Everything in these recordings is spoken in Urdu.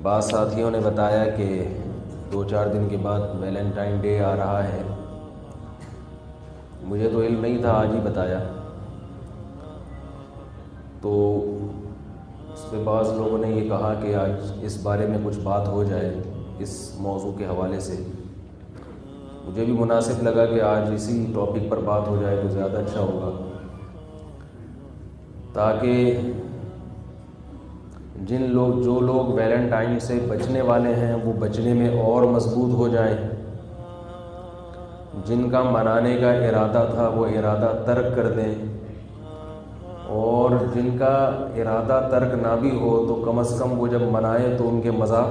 بعض ساتھیوں نے بتایا کہ 2-4 دن کے بعد ویلنٹائن ڈے آ رہا ہے. مجھے تو علم نہیں تھا، آج ہی بتایا. تو اس پہ بعض لوگوں نے یہ کہا کہ آج اس بارے میں کچھ بات ہو جائے اس موضوع کے حوالے سے. مجھے بھی مناسب لگا کہ آج اسی ٹاپک پر بات ہو جائے تو زیادہ اچھا ہوگا، تاکہ جو لوگ ویلنٹائن سے بچنے والے ہیں وہ بچنے میں اور مضبوط ہو جائیں، جن کا منانے کا ارادہ تھا وہ ارادہ ترک کر دیں، اور جن کا ارادہ ترک نہ بھی ہو تو کم از کم وہ جب منائیں تو ان کے مزہ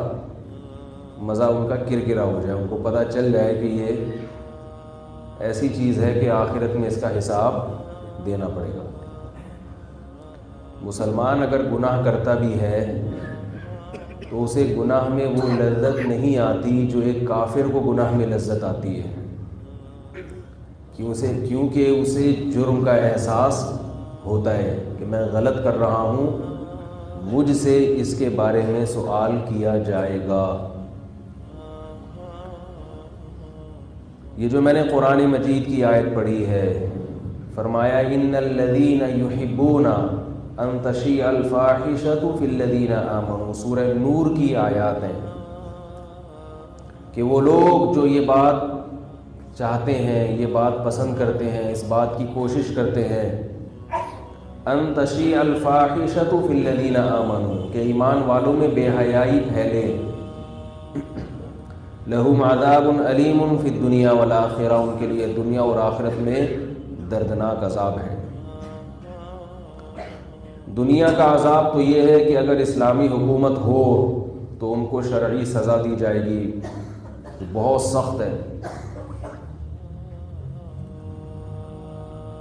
ان کا کرکرا ہو جائے. ان کو پتہ چل جائے کہ یہ ایسی چیز ہے کہ آخرت میں اس کا حساب دینا پڑے گا. مسلمان اگر گناہ کرتا بھی ہے تو اسے گناہ میں وہ لذت نہیں آتی جو ایک کافر کو گناہ میں لذت آتی ہے، کیونکہ اسے جرم کا احساس ہوتا ہے کہ میں غلط کر رہا ہوں، مجھ سے اس کے بارے میں سوال کیا جائے گا. یہ جو میں نے قرآن مجید کی آیت پڑھی ہے، فرمایا ان الذین یحبون ان تشیع الفاحشۃ فی الذین آمنوا، سورہ نور کی آیات ہیں کہ وہ لوگ جو یہ بات چاہتے ہیں، یہ بات پسند کرتے ہیں، اس بات کی کوشش کرتے ہیں، ان تشیع الفاحشۃ فی الذین آمنوا، کہ ایمان والوں میں بے حیائی پھیلے. لہم عذاب علیم فی الدنیا والآخرہ، ان کے لیے دنیا اور آخرت میں دردناک عذاب ہے. دنیا کا عذاب تو یہ ہے کہ اگر اسلامی حکومت ہو تو ان کو شرعی سزا دی جائے گی جو بہت سخت ہے،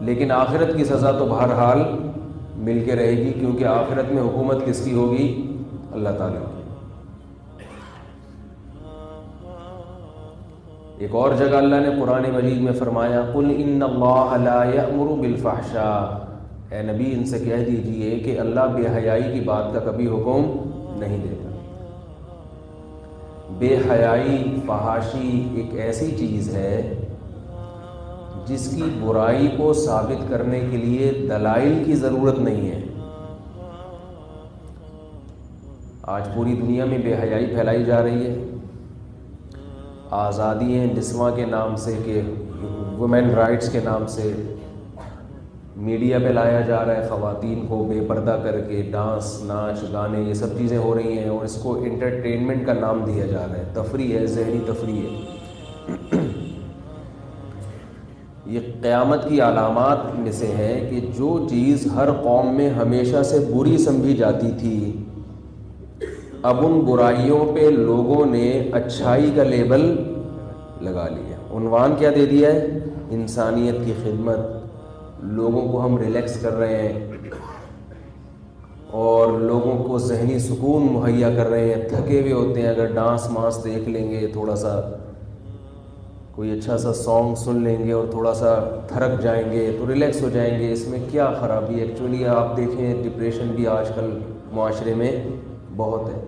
لیکن آخرت کی سزا تو بہرحال مل کے رہے گی، کیونکہ آخرت میں حکومت کس کی ہوگی؟ اللہ تعالیٰ کی. ایک اور جگہ اللہ نے قرآن مجید میں فرمایا قل ان اللہ لا یأمر بالفحشاء، اے نبی ان سے کہہ دیجئے کہ اللہ بے حیائی کی بات کا کبھی حکم نہیں دیتا. بے حیائی، فحاشی ایک ایسی چیز ہے جس کی برائی کو ثابت کرنے کے لیے دلائل کی ضرورت نہیں ہے. آج پوری دنیا میں بے حیائی پھیلائی جا رہی ہے، آزادی نسواں کے نام سے، کہ وومن رائٹس کے نام سے میڈیا پہ لایا جا رہا ہے خواتین کو بے پردہ کر کے، ڈانس، ناچ، گانے، یہ سب چیزیں ہو رہی ہیں، اور اس کو انٹرٹینمنٹ کا نام دیا جا رہا ہے، تفریح ہے، ذہنی تفریح ہے. یہ قیامت کی علامات میں سے ہے کہ جو چیز ہر قوم میں ہمیشہ سے بری سمجھی جاتی تھی، اب ان برائیوں پہ لوگوں نے اچھائی کا لیبل لگا لیا. عنوان کیا دے دیا ہے؟ انسانیت کی خدمت. لوگوں کو ہم ریلیکس کر رہے ہیں اور لوگوں کو ذہنی سکون مہیا کر رہے ہیں. تھکے ہوئے ہوتے ہیں، اگر ڈانس مانس دیکھ لیں گے، تھوڑا سا کوئی اچھا سا سانگ سن لیں گے اور تھوڑا سا تھرک جائیں گے تو ریلیکس ہو جائیں گے. اس میں کیا خرابی ہے؟ ایکچولی آپ دیکھیں ڈپریشن بھی آج کل معاشرے میں بہت ہے.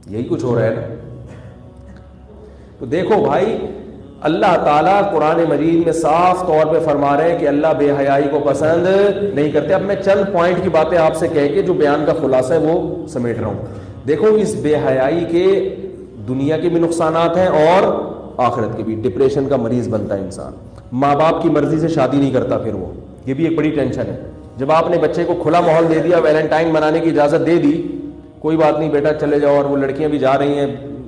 یہی کچھ ہو رہا ہے نا. تو دیکھو بھائی، اللہ تعالیٰ قرآن مجید میں صاف طور پہ فرما رہے ہیں کہ اللہ بے حیائی کو پسند نہیں کرتے. اب میں چند پوائنٹ کی باتیں آپ سے کہہ کے جو بیان کا خلاصہ ہے وہ سمیٹ رہا ہوں. دیکھو اس بے حیائی کے دنیا کے بھی نقصانات ہیں اور آخرت کے بھی. ڈپریشن کا مریض بنتا ہے انسان، ماں باپ کی مرضی سے شادی نہیں کرتا، پھر وہ یہ بھی ایک بڑی ٹینشن ہے. جب آپ نے بچے کو کھلا ماحول دے دیا، ویلنٹائن منانے کی اجازت دے دی، کوئی بات نہیں بیٹا چلے جاؤ، اور وہ لڑکیاں بھی جا رہی ہیں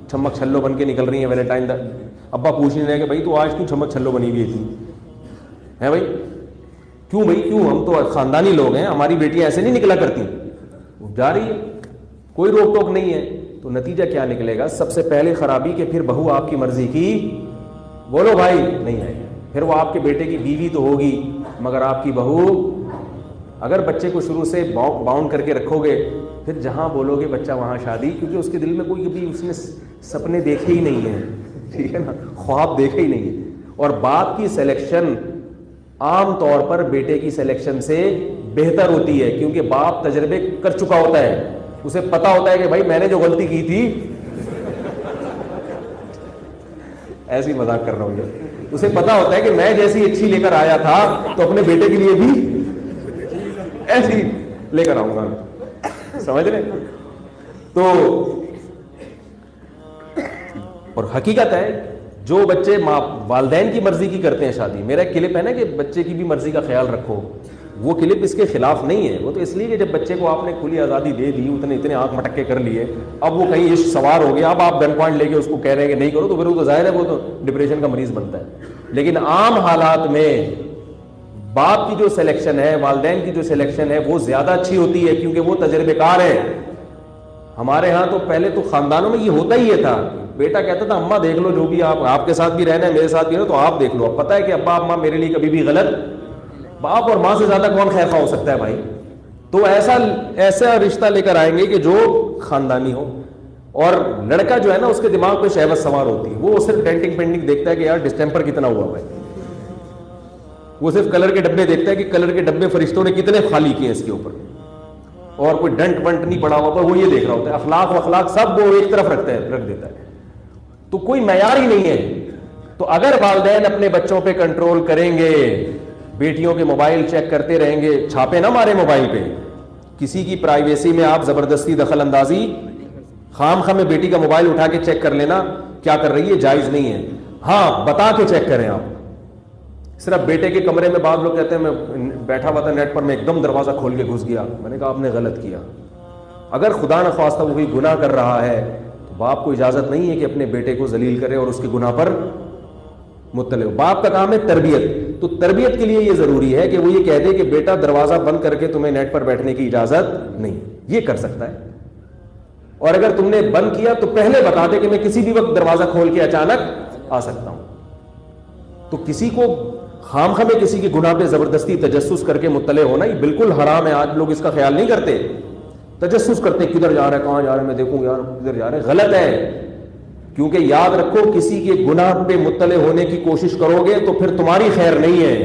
چھمک چھلو بن کے نکل رہی ہیں ویلنٹائن. ابا پوچھ نہیں رہے کہ بھائی تو آج کیوں چھمک چھلو بنی ہوئی تھی ہے بھائی؟ کیوں بھائی کیوں؟ ہم تو خاندانی لوگ ہیں، ہماری بیٹیاں ایسے نہیں نکلا کرتی. جا رہی ہے، کوئی روک ٹوک نہیں ہے. تو نتیجہ کیا نکلے گا؟ سب سے پہلے خرابی کہ پھر بہو آپ کی مرضی کی، بولو بھائی، نہیں آئے. پھر وہ آپ کے بیٹے کی بیوی تو ہوگی مگر آپ کی بہو. اگر بچے کو شروع سے باؤنڈ کر کے رکھو گے، پھر جہاں بولو گے بچہ وہاں شادی، کیونکہ اس کے دل میں کوئی بھی اس نے سپنے دیکھے ہی نہیں ہیں، ٹھیک ہے نا، خواب دیکھے ہی نہیں ہیں. اور باپ کی سلیکشن عام طور پر بیٹے کی سلیکشن سے بہتر ہوتی ہے، کیونکہ باپ تجربے کر چکا ہوتا ہے، اسے پتا ہوتا ہے کہ بھائی میں نے جو غلطی کی تھی، ایسی مذاق کر رہا ہوں یہ، اسے پتا ہوتا ہے کہ میں جیسی اچھی لے کر آیا تھا تو اپنے بیٹے کے لیے بھی ایسی لے کر آؤں گا. سمجھ رہے؟ تو اور حقیقت ہے جو بچے والدین کی مرضی کی کرتے ہیں شادی، میرا ایک کلپ ہے نا کہ بچے کی بھی مرضی کا خیال رکھو، وہ کلپ اس کے خلاف نہیں ہے، وہ تو اس لیے کہ جب بچے کو آپ نے کھلی آزادی دے دی، اتنے آنکھ مٹکے کر لیے، اب وہ کہیں عشق سوار ہو گیا، اب آپ گن پوائنٹ لے کے اس کو کہہ رہے ہیں کہ نہیں کرو، تو پھر وہ تو ظاہر ہے وہ تو ڈپریشن کا مریض بنتا ہے. لیکن عام حالات میں باپ کی جو سلیکشن ہے، والدین کی جو سلیکشن ہے، وہ زیادہ اچھی ہوتی ہے، کیونکہ وہ تجربے کار ہے. ہمارے ہاں تو پہلے تو خاندانوں میں یہ ہوتا ہی یہ تھا، بیٹا کہتا تھا اماں دیکھ لو جو بھی آپ کے ساتھ بھی رہنا ہے، میرے ساتھ بھی رہنا تو آپ دیکھ لو. اب پتہ ہے کہ ابا اماں میرے لیے کبھی بھی غلط، باپ اور ماں سے زیادہ کون خیر خواہ ہو سکتا ہے بھائی. تو ایسا رشتہ لے کر آئیں گے کہ جو خاندانی ہو. اور لڑکا جو ہے نا اس کے دماغ پہ شہوت سوار ہوتی ہے، وہ صرف ڈینٹنگ پینٹنگ دیکھتا ہے کہ یار ڈسٹمپر کتنا ہوا بھائی، وہ صرف کلر کے ڈبے دیکھتا ہے کہ کلر کے ڈبے فرشتوں نے کتنے خالی کیے اس کے اوپر، اور کوئی ڈنٹ ونٹ نہیں پڑا ہوا، وہ یہ دیکھ رہا ہوتا ہے. اخلاق سب وہ ایک طرف رکھ دیتا ہے، تو کوئی معیار ہی نہیں ہے. تو اگر والدین اپنے بچوں پہ کنٹرول کریں گے، بیٹیوں کے موبائل چیک کرتے رہیں گے، چھاپے نہ مارے موبائل پہ، کسی کی پرائیویسی میں آپ زبردستی دخل اندازی، خام خواہ میں بیٹی کا موبائل اٹھا کے چیک کر لینا کیا کر رہی ہے، جائز نہیں ہے. ہاں بتا کے چیک کریں آپ. صرف بیٹے کے کمرے میں بعض لوگ کہتے ہیں میں بیٹھا ہوا تھا نیٹ پر، میں ایک دم دروازہ کھول کے گھس گیا. میں نے کہا آپ نے غلط کیا. اگر خدا نخواستہ وہ کوئی گناہ کر رہا ہے تو باپ کو اجازت نہیں ہے کہ اپنے بیٹے کو ذلیل کرے اور اس کے گناہ پر مطلع ہو. باپ کا کام ہے تربیت. تو تربیت کے لیے یہ ضروری ہے کہ وہ یہ کہہ دے کہ بیٹا دروازہ بند کر کے تمہیں نیٹ پر بیٹھنے کی اجازت نہیں. یہ کر سکتا ہے. اور اگر تم نے بند کیا تو پہلے بتا دے کہ میں کسی بھی وقت دروازہ کھول کے اچانک آ سکتا ہوں. تو کسی کو خام خواہ میں کسی کے گناہ پہ زبردستی تجسس کر کے مطلع ہونا یہ بالکل حرام ہے. آج لوگ اس کا خیال نہیں کرتے، تجسس کرتے کدھر جا رہا ہے، کہاں جا رہا ہے، میں دیکھوں یار کدھر جا رہے ہیں. غلط ہے. کیونکہ یاد رکھو کسی کے گناہ پہ مطلع ہونے کی کوشش کرو گے تو پھر تمہاری خیر نہیں ہے.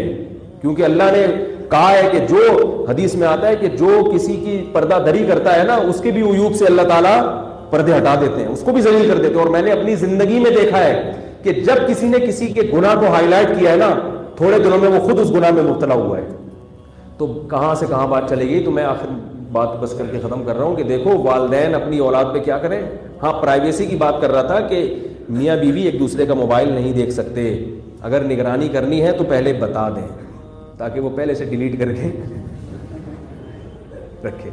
کیونکہ اللہ نے کہا ہے کہ جو حدیث میں آتا ہے کہ جو کسی کی پردہ دری کرتا ہے نا اس کے بھی عیوب سے اللہ تعالیٰ پردے ہٹا دیتے ہیں، اس کو بھی ذلیل کر دیتے ہیں. اور میں نے اپنی زندگی میں دیکھا ہے کہ جب کسی نے کسی کے گناہ کو ہائی لائٹ کیا ہے نا، تھوڑے دنوں میں وہ خود اس گناہ میں مبتلا ہوا ہے. تو کہاں سے کہاں بات چلے گئی. تو میں آخر بات بس کر کے ختم کر رہا ہوں کہ دیکھو والدین اپنی اولاد پہ کیا کریں. ہاں پرائیویسی کی بات کر رہا تھا کہ میاں بیوی ایک دوسرے کا موبائل نہیں دیکھ سکتے. اگر نگرانی کرنی ہے تو پہلے بتا دیں تاکہ وہ پہلے سے ڈیلیٹ کر کے رکھے.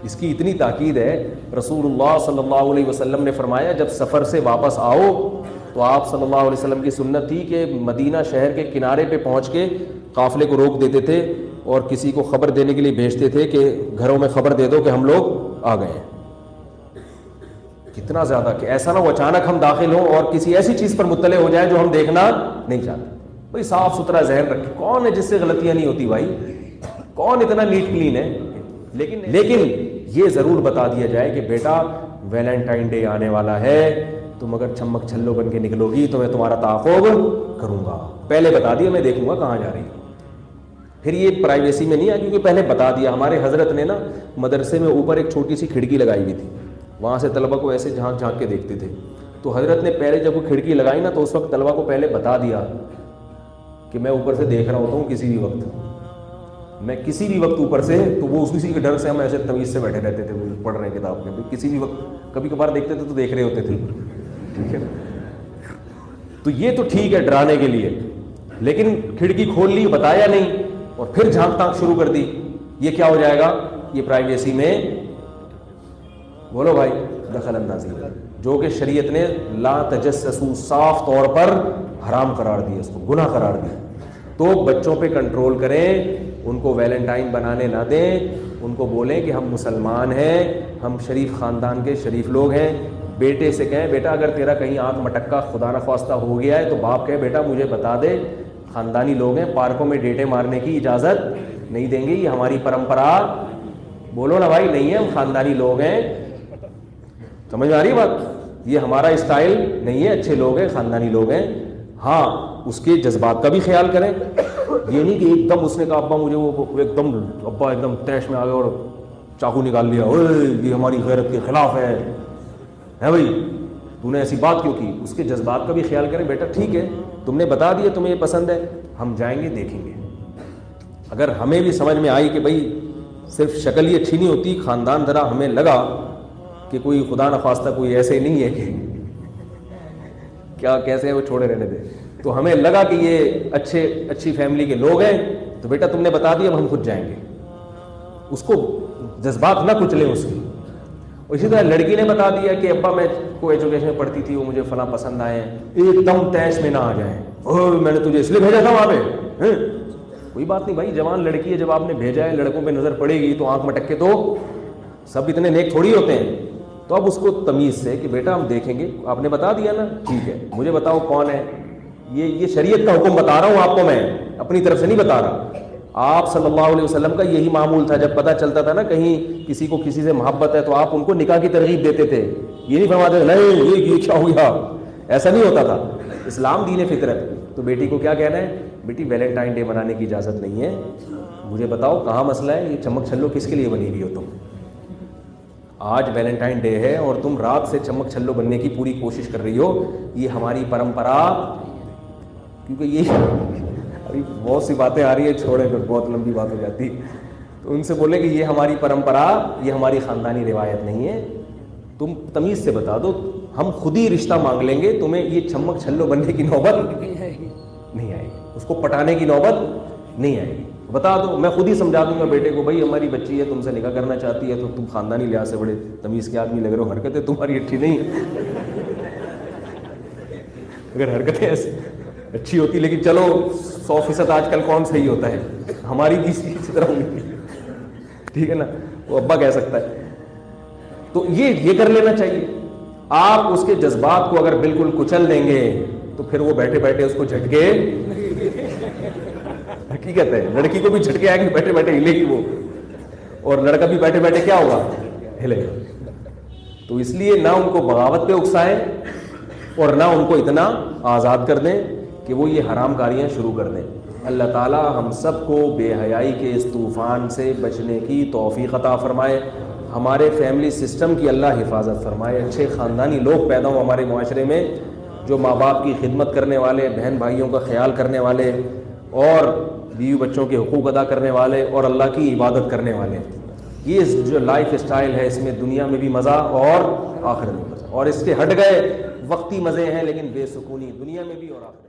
اس کی اتنی تاکید ہے، رسول اللہ صلی اللہ علیہ وسلم نے فرمایا جب سفر سے واپس آؤ تو آپ صلی اللہ علیہ وسلم کی سنت تھی کہ مدینہ شہر کے کنارے پہ پہنچ کے قافلے کو روک دیتے تھے اور کسی کو خبر دینے کے لیے بھیجتے تھے کہ گھروں میں خبر دے دو کہ ہم لوگ آ گئے ہیں. کتنا زیادہ کہ ایسا نہ ہو اچانک ہم داخل ہوں اور کسی ایسی چیز پر مطلع ہو جائیں جو ہم دیکھنا نہیں چاہتے. بھائی صاف ستھرا ذہن رکھے. کون ہے جس سے غلطیاں نہیں ہوتی بھائی؟ کون اتنا نیٹ کلین ہے؟ لیکن یہ ضرور بتا دیا جائے کہ بیٹا ویلنٹائن ڈے آنے والا ہے، تم اگر چھمک چھلو بن کے نکلو گی تو میں تمہارا تعاقب کروں گا. پہلے بتا دیا، میں دیکھوں گا کہاں جا رہی ہے. پھر یہ پرائیویسی میں نہیں آیا کیونکہ پہلے بتا دیا. ہمارے حضرت نے نا مدرسے میں اوپر ایک چھوٹی سی کھڑکی لگائی ہوئی تھی، وہاں سے طلبہ کو ایسے جھانک جھانک کے دیکھتے تھے. تو حضرت نے پہلے جب وہ کھڑکی لگائی نا تو اس وقت طلبہ کو پہلے بتا دیا کہ میں اوپر سے دیکھ رہا ہوتا ہوں کسی بھی وقت، میں کسی بھی وقت اوپر سے. تو وہ اسی کے ڈر سے ہم ایسے تمیز سے بیٹھے رہتے تھے پڑھ رہے ہیں کتاب میں. کسی بھی وقت کبھی کبھار دیکھتے تھے تو دیکھ رہے ہوتے تھے. ٹھیک ہے، تو یہ تو ٹھیک ہے ڈرانے کے لیے، لیکن کھڑکی کھول لی بتایا نہیں اور پھر جھانک تانک شروع کر دی. یہ کیا ہو جائے گا؟ یہ پرائیویسی میں بولو بھائی دخل اندازی جو کہ شریعت نے لا تجسسوا صاف طور پر حرام قرار دیا، اس کو گناہ قرار دیا. تو بچوں پہ کنٹرول کریں، ان کو ویلنٹائن بنانے نہ دیں. ان کو بولیں کہ ہم مسلمان ہیں، ہم شریف خاندان کے شریف لوگ ہیں. بیٹے سے کہیں بیٹا اگر تیرا کہیں آنکھ مٹکا خدا نخواستہ ہو گیا ہے تو باپ کہے بیٹا مجھے بتا دے. خاندانی لوگ ہیں، پارکوں میں ڈیٹے مارنے کی اجازت نہیں دیں گے، یہ ہماری پرمپرا بولو نا بھائی نہیں ہے. ہم خاندانی لوگ ہیں، سمجھ آ رہی بات؟ یہ ہمارا اسٹائل نہیں ہے. اچھے لوگ ہیں، خاندانی لوگ ہیں. ہاں اس کے جذبات کا بھی خیال کریں. یہ نہیں کہ ایک دم اس نے کہا ابا مجھے وہ ایک دم ابا ایک دم تیش میں آ گیا اور چاقو نکال لیا, اوے یہ ہماری غیرت کے خلاف ہے بھائی تو نے ایسی بات کیوں کی. اس کے جذبات کا بھی خیال کریں. بیٹا ٹھیک ہے تم نے بتا دیا تمہیں یہ پسند ہے, ہم جائیں گے دیکھیں گے. اگر ہمیں بھی سمجھ میں آئی کہ بھئی صرف شکل ہی اچھی نہیں ہوتی, خاندان ذرا ہمیں لگا کہ کوئی خدا نخواستہ کوئی ایسے نہیں ہے کہ کیا کیسے ہے وہ چھوڑے رہنے دے, تو ہمیں لگا کہ یہ اچھی فیملی کے لوگ ہیں, تو بیٹا تم نے بتا دیا اب ہم خود جائیں گے. اس کو جذبات نہ کچلیں اس کی. اسی طرح لڑکی نے بتا دیا کہ ابا میں کو ایجوکیشن میں پڑھتی تھی, وہ مجھے فلاں پسند آئے ہیں, ایک دم تیش میں نہ آ جائیں, میں نے تجھے اس لیے بھیجا تھا وہاں پہ. کوئی بات نہیں بھائی, جوان لڑکی ہے, جب آپ نے بھیجا ہے لڑکوں پہ نظر پڑے گی تو آنکھ مٹک کے تو سب اتنے نیک تھوڑی ہوتے ہیں. تو اب اس کو تمیز سے کہ بیٹا ہم دیکھیں گے, آپ نے بتا دیا نا ٹھیک ہے, مجھے بتاؤ کون ہے. یہ شریعت کا حکم بتا رہا ہوں آپ کو, میں اپنی طرف سے نہیں بتا رہا. آپ صلی اللہ علیہ وسلم کا یہی معمول تھا. جب پتہ چلتا تھا نا کہیں کسی کو کسی سے محبت ہے تو آپ ان کو نکاح کی ترغیب دیتے تھے. یہ نہیں فرماتے نہیں یہ کیا ہو گیا, ایسا نہیں ہوتا تھا. اسلام دین فطرت. تو بیٹی کو کیا کہنا ہے, بیٹی ویلنٹائن ڈے منانے کی اجازت نہیں ہے, مجھے بتاؤ کہاں مسئلہ ہے, یہ چمک چھلو کس کے لیے بنی ہوئی ہو تم. آج ویلنٹائن ڈے ہے اور تم رات سے چمک چھلو بننے کی پوری کوشش کر رہی ہو. یہ ہماری پرمپرا, کیونکہ یہ ابھی بہت سی باتیں آ رہی ہیں, چھوڑیں پھر بہت لمبی بات ہو جاتی. تو ان سے بولے کہ یہ ہماری پرمپرا, یہ ہماری خاندانی روایت نہیں ہے, تم تمیز سے بتا دو, ہم خود ہی رشتہ مانگ لیں گے, تمہیں یہ چمک چھلو بننے کی نوبت نہیں آئے گی, اس کو پٹانے کی نوبت نہیں آئے گی. بتا دو, میں خود ہی سمجھا دوں گا بیٹے کو, بھائی ہماری بچی ہے تم سے نکاح کرنا چاہتی ہے, تو تم خاندانی لحاظ سے بڑے تمیز کے آدمی لگ رہے ہو, حرکتیں تمہاری اچھی نہیں. اگر حرکتیں ایسی اچھی ہوتی, لیکن چلو 100% آج کل کون صحیح ہوتا ہے, ہماری بھی اسی طرح ہوگی, ٹھیک ہے نا, وہ ابا کہہ سکتا ہے. تو یہ کر لینا چاہیے. آپ اس کے جذبات کو اگر بالکل کچل دیں گے تو پھر وہ بیٹھے بیٹھے اس کو جھٹکے, حقیقت ہے لڑکی کو بھی جھٹکے آئے گی, بیٹھے بیٹھے ہلے گی وہ, اور لڑکا بھی بیٹھے بیٹھے کیا ہوگا, ہلے گا. تو اس لیے نہ ان کو بغاوت پہ اکسائیں اور نہ ان کو اتنا آزاد کر دیں کہ وہ یہ حرام کاریاں شروع کر دیں. اللہ تعالی ہم سب کو بے حیائی کے اس طوفان سے بچنے کی توفیق عطا فرمائے, ہمارے فیملی سسٹم کی اللہ حفاظت فرمائے, اچھے خاندانی لوگ پیدا ہوں ہمارے معاشرے میں, جو ماں باپ کی خدمت کرنے والے, بہن بھائیوں کا خیال کرنے والے, اور بیوی بچوں کے حقوق ادا کرنے والے, اور اللہ کی عبادت کرنے والے. یہ جو لائف اسٹائل ہے اس میں دنیا میں بھی مزہ اور آخرت میں مزہ, اور اس کے ہٹ گئے وقتی مزے ہیں لیکن بے سکونی دنیا میں بھی اور آخرت میں.